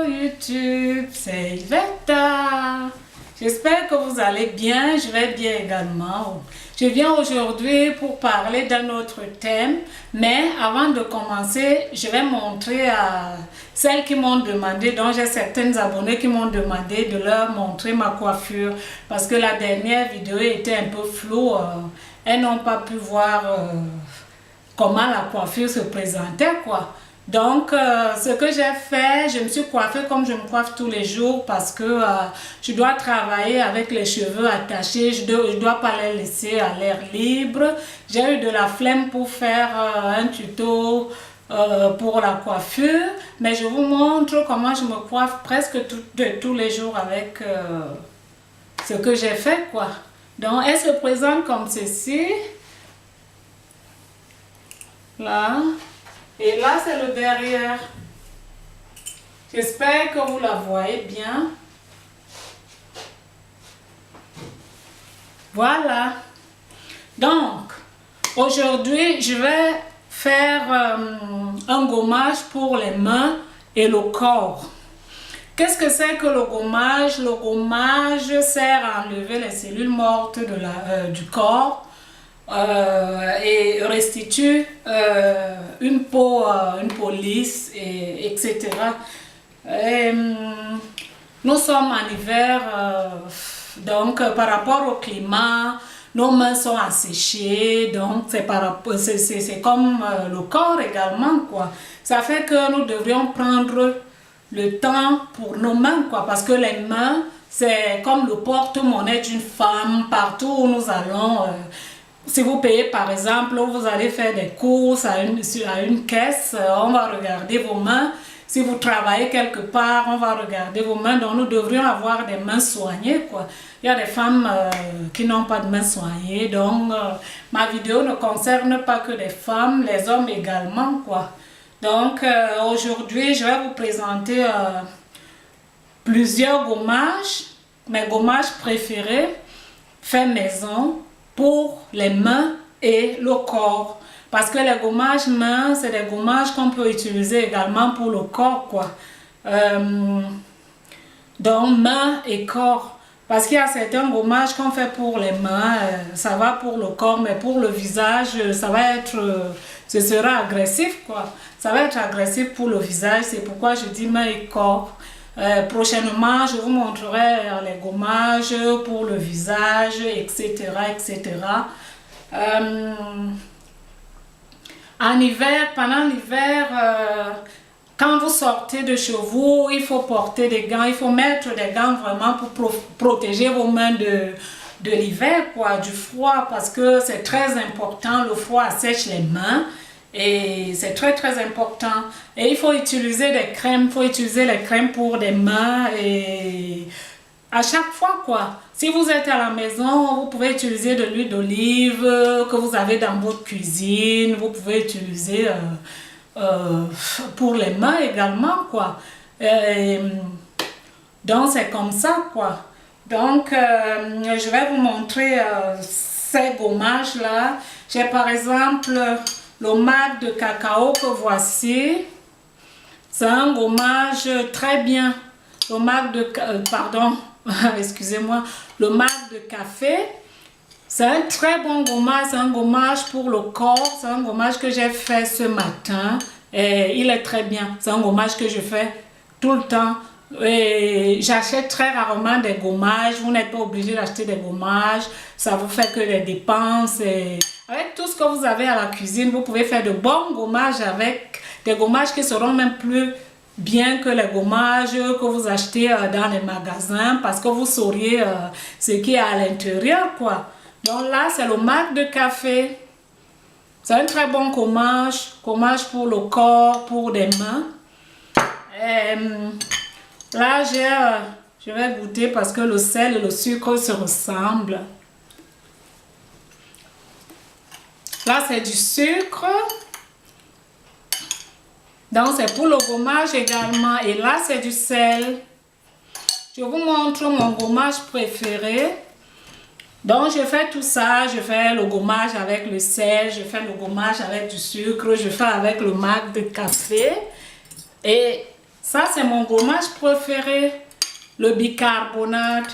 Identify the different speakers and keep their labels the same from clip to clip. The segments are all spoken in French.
Speaker 1: YouTube, c'est Iveta. J'espère que vous allez bien, je vais bien également. Je viens aujourd'hui pour parler d'un autre thème, mais avant de commencer, je vais montrer à celles qui m'ont demandé, donc j'ai certaines abonnés qui m'ont demandé de leur montrer ma coiffure, parce que la dernière vidéo était un peu floue, elles n'ont pas pu voir comment la coiffure se présentait, quoi. Donc, ce que j'ai fait, je me suis coiffée comme je me coiffe tous les jours parce que je dois travailler avec les cheveux attachés, je dois pas les laisser à l'air libre. J'ai eu de la flemme pour faire un tuto pour la coiffure, mais je vous montre comment je me coiffe presque tous les jours avec ce que j'ai fait, quoi. Donc, elle se présente comme ceci. Là. Et là, c'est le derrière. J'espère que vous la voyez bien. Voilà. Donc, aujourd'hui, je vais faire un gommage pour les mains et le corps. Qu'est-ce que c'est que le gommage? Le gommage sert à enlever les cellules mortes du corps. Et restitue une peau lisse, etc. Nous sommes en hiver, donc par rapport au climat, nos mains sont asséchées, donc c'est comme le corps également, quoi. Ça fait que nous devrions prendre le temps pour nos mains, quoi, parce que les mains, c'est comme le porte-monnaie d'une femme. Partout où nous allons, si vous payez par exemple, vous allez faire des courses à une caisse, on va regarder vos mains. Si vous travaillez quelque part, on va regarder vos mains. Donc nous devrions avoir des mains soignées, quoi. Il y a des femmes qui n'ont pas de mains soignées. Donc ma vidéo ne concerne pas que les femmes, les hommes également, quoi. Donc aujourd'hui, je vais vous présenter plusieurs gommages, mes gommages préférés, faits maison, pour les mains et le corps. Parce que les gommages mains, c'est des gommages qu'on peut utiliser également pour le corps, quoi. Donc, mains et corps. Parce qu'il y a certains gommages qu'on fait pour les mains, ça va pour le corps, mais pour le visage, ça va être, ce sera agressif, quoi. Ça va être agressif pour le visage, c'est pourquoi je dis mains et corps. Prochainement, je vous montrerai les gommages pour le visage, etc. etc. En hiver, pendant l'hiver, quand vous sortez de chez vous, il faut porter des gants, il faut mettre des gants vraiment pour protéger vos mains de l'hiver, quoi, du froid, parce que c'est très important, le froid assèche les mains. Et c'est très très important. Et il faut utiliser des crèmes, il faut utiliser les crèmes pour les mains et à chaque fois, quoi. Si vous êtes à la maison, vous pouvez utiliser de l'huile d'olive que vous avez dans votre cuisine. Vous pouvez utiliser pour les mains également, quoi. Donc c'est comme ça, quoi. Donc je vais vous montrer ces gommages là. J'ai par exemple le marc de cacao que voici, c'est un gommage très bien. Le marc de, pardon, excusez-moi, le marc de café, c'est un très bon gommage, c'est un gommage pour le corps, c'est un gommage que j'ai fait ce matin et il est très bien. C'est un gommage que je fais tout le temps. J'achète très rarement des gommages, vous n'êtes pas obligé d'acheter des gommages, ça vous fait que des dépenses. Avec tout ce que vous avez à la cuisine, vous pouvez faire de bons gommages avec des gommages qui seront même plus bien que les gommages que vous achetez dans les magasins parce que vous sauriez ce qui est à l'intérieur, quoi. Donc là, c'est le marc de café. C'est un très bon gommage pour le corps, pour les mains. Là, je vais goûter parce que le sel et le sucre se ressemblent. Là, c'est du sucre. Donc, c'est pour le gommage également. Et là, c'est du sel. Je vous montre mon gommage préféré. Donc, je fais tout ça. Je fais le gommage avec le sel. Je fais le gommage avec du sucre. Je fais avec le marc de café. Et Ça, c'est mon gommage préféré, le bicarbonate.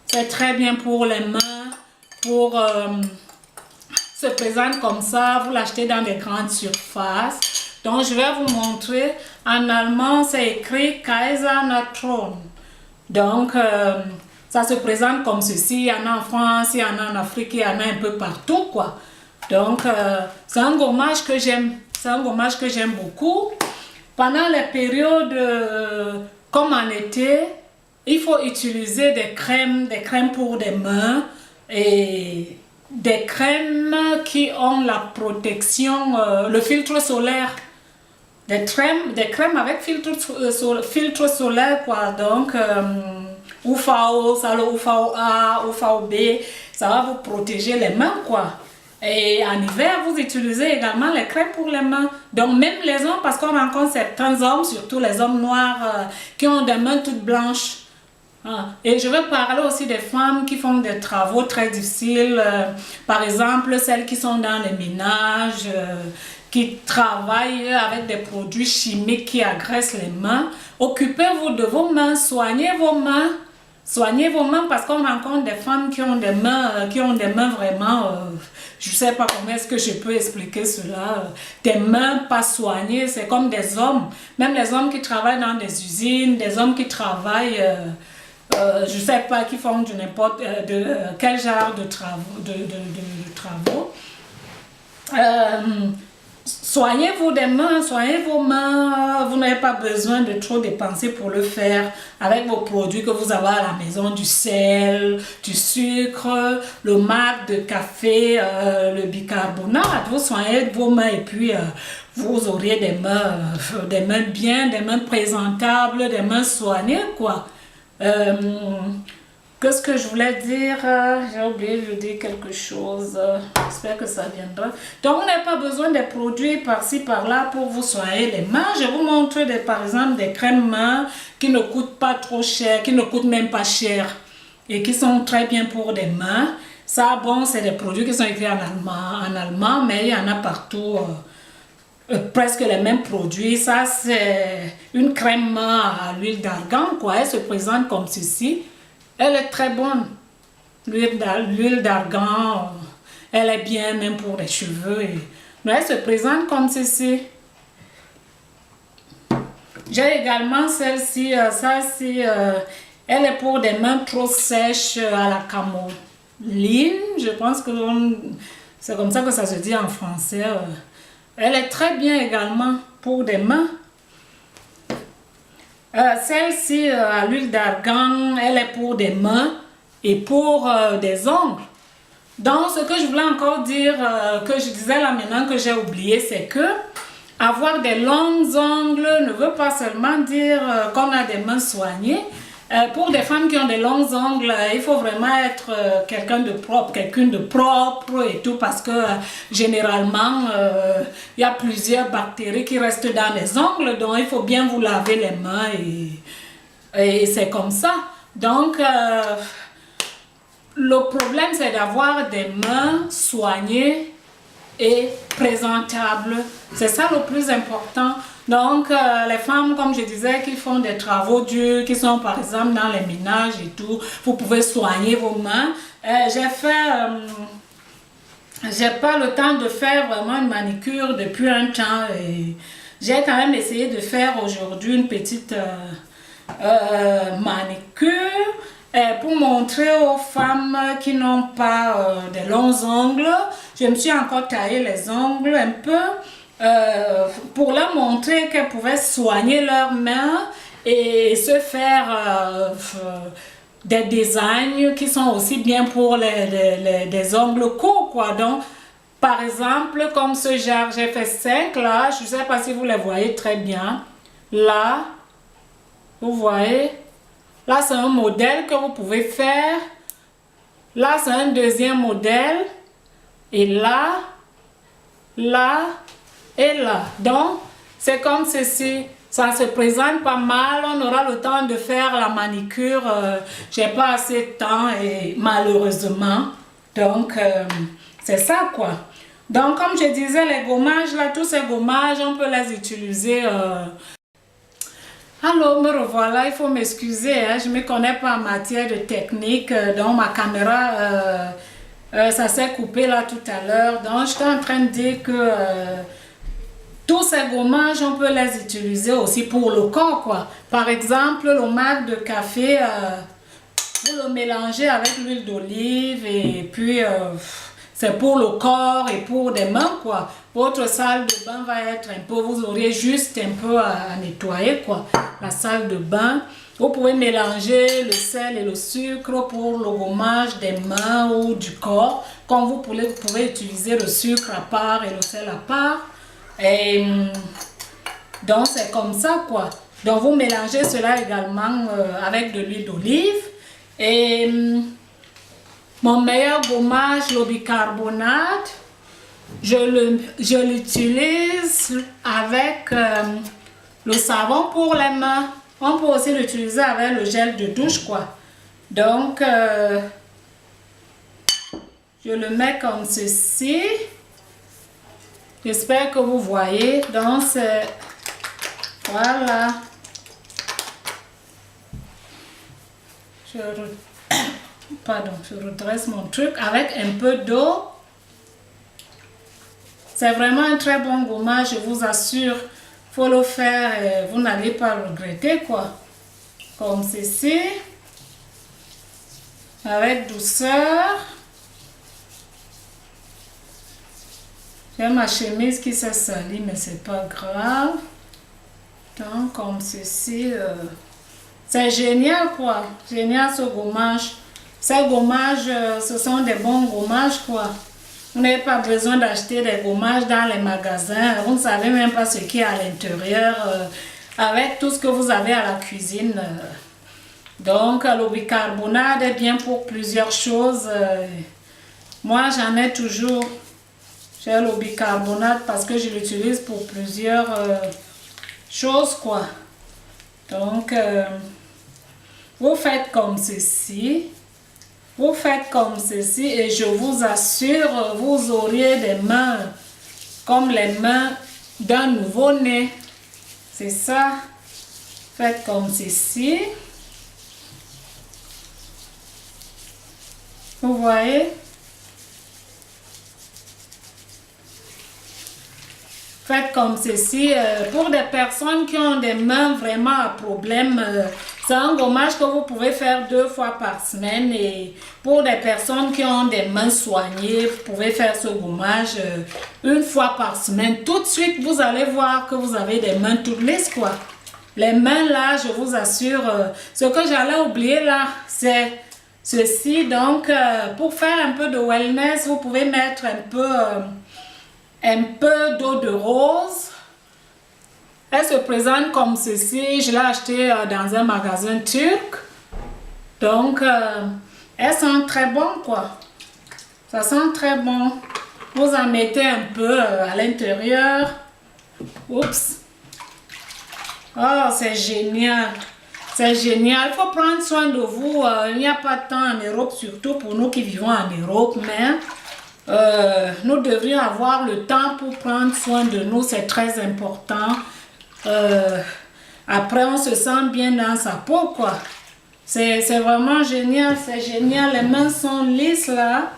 Speaker 1: C'est très bien pour les mains, pour se présente comme ça. Vous l'achetez dans des grandes surfaces. Donc, je vais vous montrer. En allemand, c'est écrit Kaiser-Natron. Donc, ça se présente comme ceci. Il y en a en France, il y en a en Afrique, il y en a un peu partout, quoi. Donc, c'est un gommage que j'aime. C'est un gommage que j'aime beaucoup. Pendant les périodes comme en été, il faut utiliser des crèmes pour des mains et des crèmes qui ont la protection, le filtre solaire. Des crèmes avec filtre solaire, quoi. Donc, UVO, ça le UVA, UVB, ça va vous protéger les mains, quoi. Et en hiver, vous utilisez également les crèmes pour les mains. Donc, même les hommes, parce qu'on rencontre certains hommes, surtout les hommes noirs, qui ont des mains toutes blanches. Et je vais parler aussi des femmes qui font des travaux très difficiles, par exemple celles qui sont dans les ménages, qui travaillent avec des produits chimiques qui agressent les mains. Occupez-vous de vos mains, soignez vos mains. Soignez vos mains parce qu'on rencontre des femmes qui ont des mains vraiment, je ne sais pas comment est-ce que je peux expliquer cela, des mains pas soignées, c'est comme des hommes, même les hommes qui travaillent dans des usines, des hommes qui travaillent, je ne sais pas, qui font quel genre de travaux. Soignez-vous des mains, soignez vos mains, vous n'avez pas besoin de trop dépenser pour le faire avec vos produits que vous avez à la maison, du sel, du sucre, le marc de café, le bicarbonate. Vous soignez vos mains et puis vous aurez des mains bien, des mains présentables, des mains soignées, quoi. Qu'est-ce que je voulais dire? J'ai oublié de dire quelque chose. J'espère que ça viendra. Donc, vous n'avez pas besoin de produits par-ci, par-là pour vous soigner les mains. Je vous montre par exemple des crèmes mains qui ne coûtent pas trop cher, qui ne coûtent même pas cher et qui sont très bien pour des mains. Ça, bon, c'est des produits qui sont écrits en allemand, mais il y en a partout. Presque les mêmes produits. Ça, c'est une crème main à l'huile d'argan, quoi. Elle se présente comme ceci. Elle est très bonne. L'huile d'argan, elle est bien même pour les cheveux. Mais elle se présente comme ceci. J'ai également celle-ci. Elle est pour des mains trop sèches à la camoline. Je pense que c'est comme ça que ça se dit en français. Elle est très bien également pour des mains. Celle-ci, à l'huile d'argan, elle est pour des mains et pour des ongles. Donc, ce que je voulais encore dire, que je disais là maintenant que j'ai oublié, c'est que avoir des longs ongles ne veut pas seulement dire qu'on a des mains soignées. Pour des femmes qui ont des longs ongles, il faut vraiment être quelqu'une de propre et tout parce que généralement, il y a plusieurs bactéries qui restent dans les ongles, donc il faut bien vous laver les mains et c'est comme ça. Donc, le problème, c'est d'avoir des mains soignées et présentables. C'est ça le plus important. Donc, les femmes, comme je disais, qui font des travaux durs, qui sont par exemple dans les ménages et tout, vous pouvez soigner vos mains. J'ai pas le temps de faire vraiment une manicure depuis un temps et j'ai quand même essayé de faire aujourd'hui une petite manicure pour montrer aux femmes qui n'ont pas de longs ongles. Je me suis encore taillé les ongles un peu pour leur montrer qu'elles pouvaient soigner leurs mains et se faire des designs qui sont aussi bien pour des ongles courts, quoi. Donc, par exemple, comme ce genre, j'ai fait 5 là, je ne sais pas si vous les voyez très bien. Là, vous voyez, là c'est un modèle que vous pouvez faire. Là, c'est un deuxième modèle. Et là, là et là. Donc, c'est comme ceci. Ça se présente pas mal. On aura le temps de faire la manicure. J'ai pas assez de temps et malheureusement. Donc, c'est ça quoi. Donc, comme je disais, les gommages là, tous ces gommages, on peut les utiliser. Alors, me revoilà, il faut m'excuser, hein, je ne me connais pas en matière de technique, donc ma caméra, ça s'est coupé là tout à l'heure, donc j'étais en train de dire que tous ces gommages, on peut les utiliser aussi pour le corps, quoi. Par exemple, le marc de café, vous le mélangez avec l'huile d'olive et puis c'est pour le corps et pour des mains, quoi. Votre salle de bain va être un peu, vous aurez juste un peu à nettoyer, quoi. La salle de bain. Vous pouvez mélanger le sel et le sucre pour le gommage des mains ou du corps. Comme vous pouvez utiliser le sucre à part et le sel à part. Et donc c'est comme ça, quoi. Donc vous mélangez cela également avec de l'huile d'olive. Et mon meilleur gommage, le bicarbonate, je l'utilise avec le savon pour les mains. On peut aussi l'utiliser avec le gel de douche, quoi. Donc, je le mets comme ceci. J'espère que vous voyez. Donc, c'est... Voilà. Pardon, je redresse mon truc avec un peu d'eau. C'est vraiment un très bon gommage, je vous assure. Faut le faire et vous n'allez pas regretter, quoi. Comme ceci. Avec douceur. J'ai ma chemise qui s'est salie, mais c'est pas grave. Donc, comme ceci. C'est génial, quoi. Génial ce gommage. Ces gommages, ce sont des bons gommages, quoi. Vous n'avez pas besoin d'acheter des gommages dans les magasins. Vous ne savez même pas ce qu'il y a à l'intérieur avec tout ce que vous avez à la cuisine. Donc, le bicarbonate est bien pour plusieurs choses. Moi, j'en ai toujours. J'ai le bicarbonate parce que je l'utilise pour plusieurs choses, quoi. Donc, vous faites comme ceci. Vous faites comme ceci et je vous assure, vous auriez des mains comme les mains d'un nouveau-né. C'est ça. Faites comme ceci. Vous voyez? Faites comme ceci. Pour des personnes qui ont des mains vraiment à problème, c'est un gommage que vous pouvez faire 2 fois par semaine. Et pour des personnes qui ont des mains soignées, vous pouvez faire ce gommage 1 fois par semaine. Tout de suite, vous allez voir que vous avez des mains toutes lisses, quoi. Les mains là, je vous assure, ce que j'allais oublier là, c'est ceci. Donc, pour faire un peu de wellness, vous pouvez mettre un peu d'eau de rose. Elle se présente comme ceci. Je l'ai acheté dans un magasin turc. Donc, elles sont très bonnes, quoi. Ça sent très bon. Vous en mettez un peu à l'intérieur. Oups. Oh, c'est génial. C'est génial. Il faut prendre soin de vous. Il n'y a pas de temps en Europe, surtout pour nous qui vivons en Europe, mais nous devrions avoir le temps pour prendre soin de nous. C'est très important. Après, on se sent bien dans sa peau, quoi. C'est vraiment génial. C'est génial. Les mains sont lisses, là.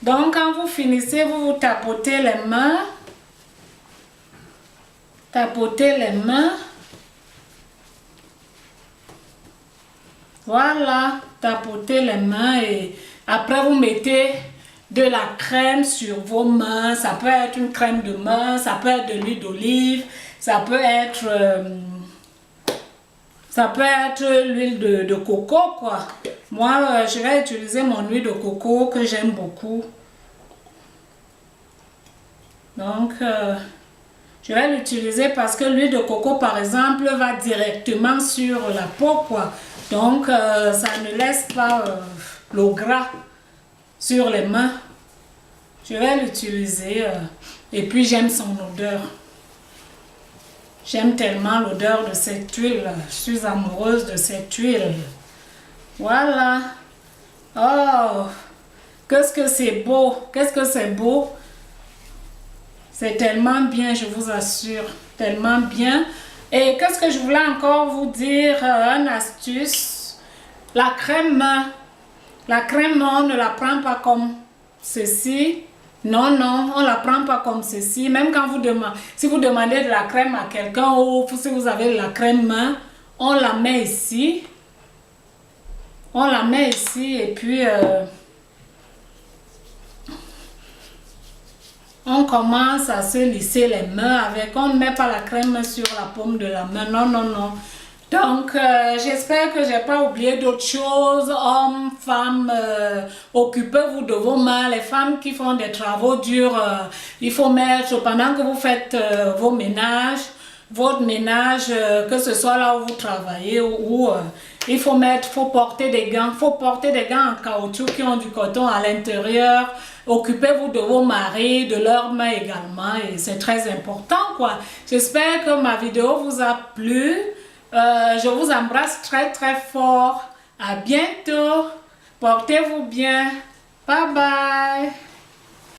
Speaker 1: Donc, quand vous finissez, vous tapotez les mains. Tapotez les mains. Voilà. Tapotez les mains et après, vous mettez de la crème sur vos mains. Ça peut être une crème de main, ça peut être de l'huile d'olive, ça peut être l'huile de coco, quoi. Moi, je vais utiliser mon huile de coco que j'aime beaucoup. Donc, je vais l'utiliser parce que l'huile de coco, par exemple, va directement sur la peau, quoi. Donc, ça ne laisse pas le gras sur les mains. Je vais l'utiliser et puis j'aime son odeur. J'aime tellement l'odeur de cette huile. Je suis amoureuse de cette huile. Voilà. Oh, qu'est-ce que c'est beau. Qu'est-ce que c'est beau. C'est tellement bien, je vous assure. Tellement bien. Et qu'est-ce que je voulais encore vous dire, une astuce, la crème, on ne la prend pas comme ceci. Non, non, on ne la prend pas comme ceci. Même quand vous demandez, si vous demandez de la crème à quelqu'un ou si vous avez de la crème, on la met ici. On la met ici et puis on commence à se lisser les mains avec. On ne met pas la crème sur la paume de la main. Non, non, non. Donc, j'espère que je n'ai pas oublié d'autres choses. Hommes, femmes, occupez-vous de vos mains. Les femmes qui font des travaux durs, il faut mettre, pendant que vous faites vos ménages, votre ménage, que ce soit là où vous travaillez ou il faut porter des gants. Il faut porter des gants en caoutchouc qui ont du coton à l'intérieur. Occupez-vous de vos maris, de leurs mains également. Et c'est très important, quoi. J'espère que ma vidéo vous a plu. Je vous embrasse très très fort. À bientôt. Portez-vous bien. Bye bye.